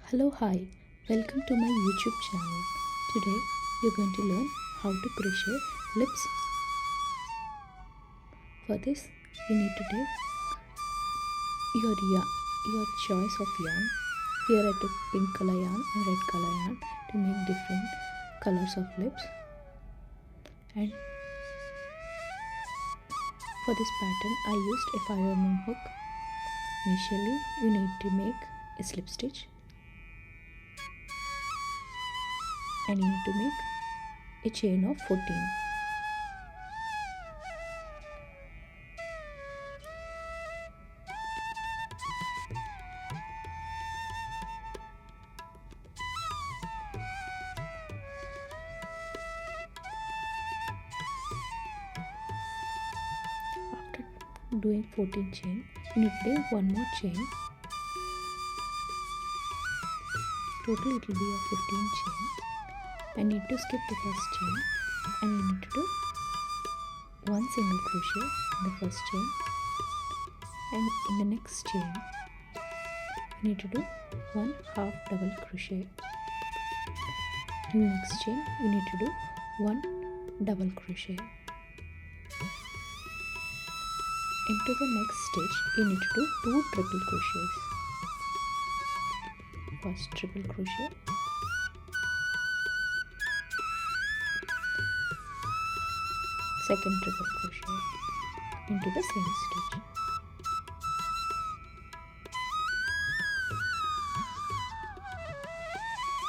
Hello, hi, welcome to my YouTube channel. Today you're going to learn how to crochet lips. For this, you need to take your choice of yarn. Here I took pink color yarn and red color yarn to make different colors of lips. And for this pattern, I used a 5mm hook. Initially, you need to make a slip stitch. And you need to make a chain of 14. After doing 14 chain, you need to do one more chain. Total it will be of 15 chain. I need to skip the first chain and you need to do one single crochet in the first chain, and in the next chain you need to do one half double crochet. In the next chain you need to do one double crochet. Into the next stitch you need to do two triple crochets. First triple crochet, second triple crochet into the same stitch.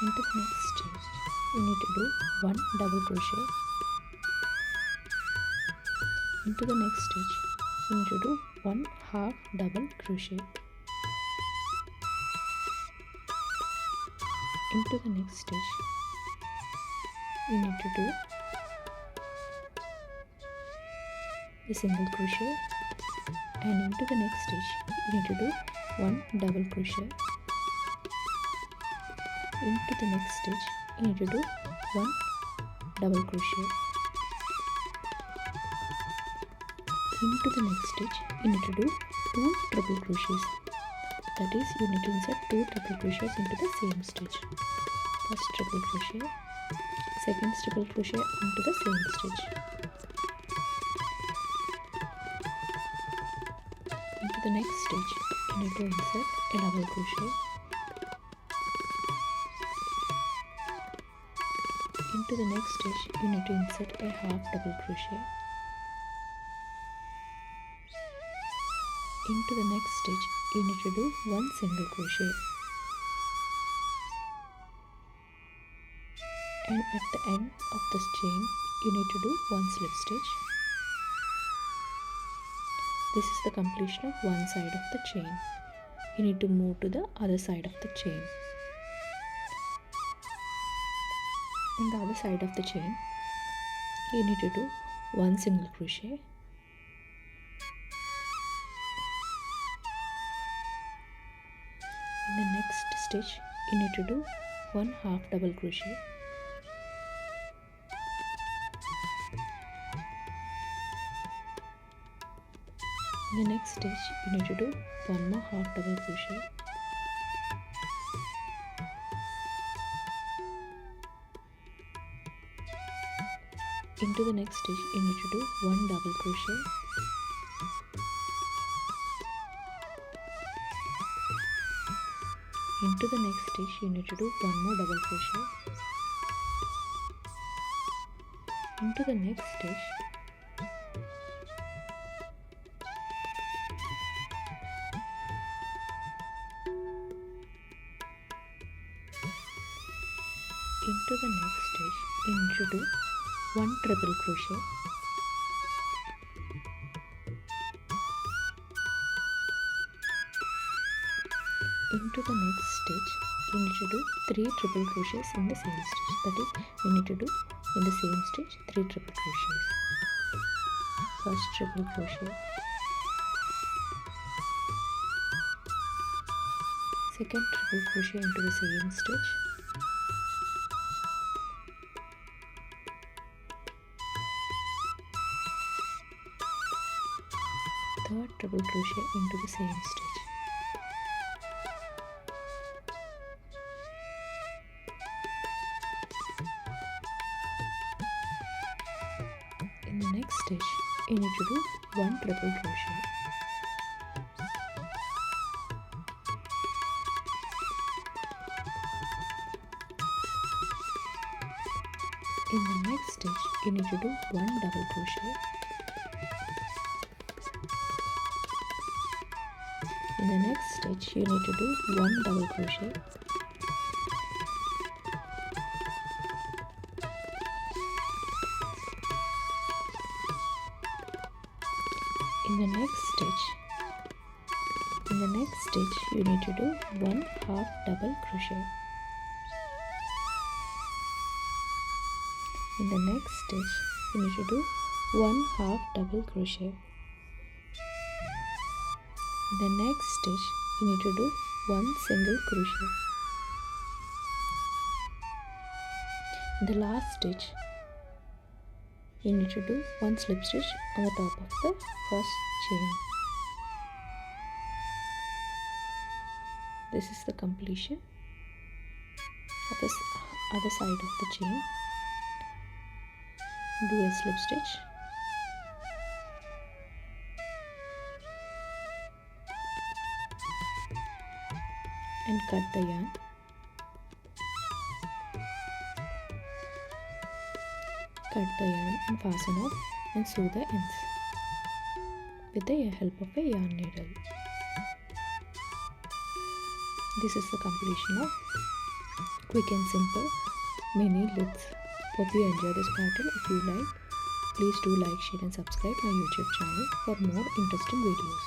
Into the next stitch you need to do one double crochet. Into the next stitch you need to do one half double crochet. Into the next stitch you need to do a single crochet, and into the next stitch you need to do one double crochet. Into the next stitch you need to do one double crochet. Into the next stitch you need to do two triple crochets. That is, you need to insert two triple crochets into the same stitch. First triple crochet, second triple crochet into the same stitch. Into the next stitch you need to insert a double crochet. Into the next stitch you need to insert a half double crochet. Into the next stitch you need to do one single crochet, and at the end of this chain you need to do one slip stitch. This is the completion of one side of the chain. You need to move to the other side of the chain. On the other side of the chain you need to do one single crochet. In the next stitch you need to do one half double crochet. In the next stitch you need to do one more half double crochet. Into the next stitch you need to do one double crochet. Into the next stitch you need to do one more double crochet. Into the next stitch you need to do one triple crochet. Into the next stitch you need to do three triple crochets in the same stitch. That is, you need to do in the same stitch three triple crochets. First triple crochet, second triple crochet into the same stitch, third triple crochet into the same stitch. stitch you need to do 1 triple crochet. In the next stitch you need to do 1 double crochet. In the next stitch you need to do 1 double crochet. In the next stitch you need to do 1 half double crochet. In the next stitch you need to do 1 half double crochet. In the next stitch you need to do 1 single crochet. In the last stitch you need to do 1 slip stitch on the top of the first chain. This is the completion of the other side of the chain. Do a slip stitch and cut the yarn. Cut the yarn and fasten off and sew the ends with the help of a yarn needle. This is the completion of quick and simple mini lips. Hope you enjoy this pattern. If you like, please do like, share and subscribe my YouTube channel for more interesting videos.